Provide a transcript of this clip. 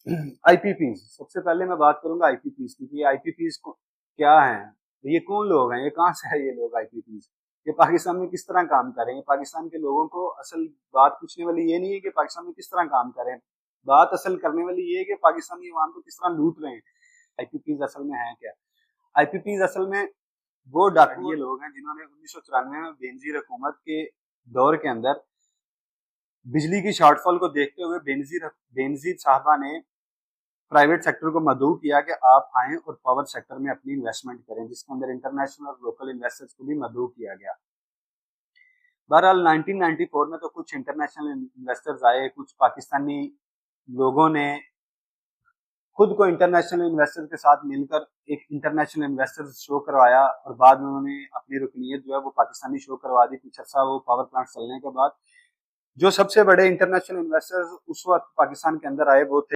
IPP सबसे पहले मैं बात करूंगा आईपीपीज की कि आईपीपीज क्या हैं, ये कौन लोग हैं, ये कहाँ से है ये लोग आईपीपीज, ये पाकिस्तान में किस तरह काम कर रहे हैं। पाकिस्तान के लोगों को असल बात पूछने वाली ये नहीं है कि पाकिस्तान में किस तरह काम कर रहे हैं, बात असल करने वाली ये है कि पाकिस्तानी अवाम को किस तरह लूट रहे हैं। आईपीपीज असल में है क्या? आईपीपीज असल में वो डाकिए लोग हैं जिन्होंने 1994 में बेनजीर हुकूमत के दौर के अंदर बिजली की शॉर्टफॉल को देखते हुए बेनजीर साहबा ने प्राइवेट सेक्टर को मदऊ किया कि आप आएं और पावर सेक्टर में अपनी इन्वेस्टमेंट करें, जिसके अंदर इंटरनेशनल और लोकल इन्वेस्टर्स को भी मदऊ किया गया। बहरहाल 1994 में तो कुछ इंटरनेशनल इन्वेस्टर्स आए, कुछ पाकिस्तानी लोगों ने खुद को इंटरनेशनल इन्वेस्टर के साथ मिलकर एक इंटरनेशनल इन्वेस्टर शो करवाया और बाद में उन्होंने अपनी रुकनीत जो है वो पाकिस्तानी शो करवा दी कुछ अर्सा वो पावर प्लांट चलने के बाद। जो सबसे बड़े इंटरनेशनल इन्वेस्टर्स उस वक्त पाकिस्तान के अंदर आए वो थे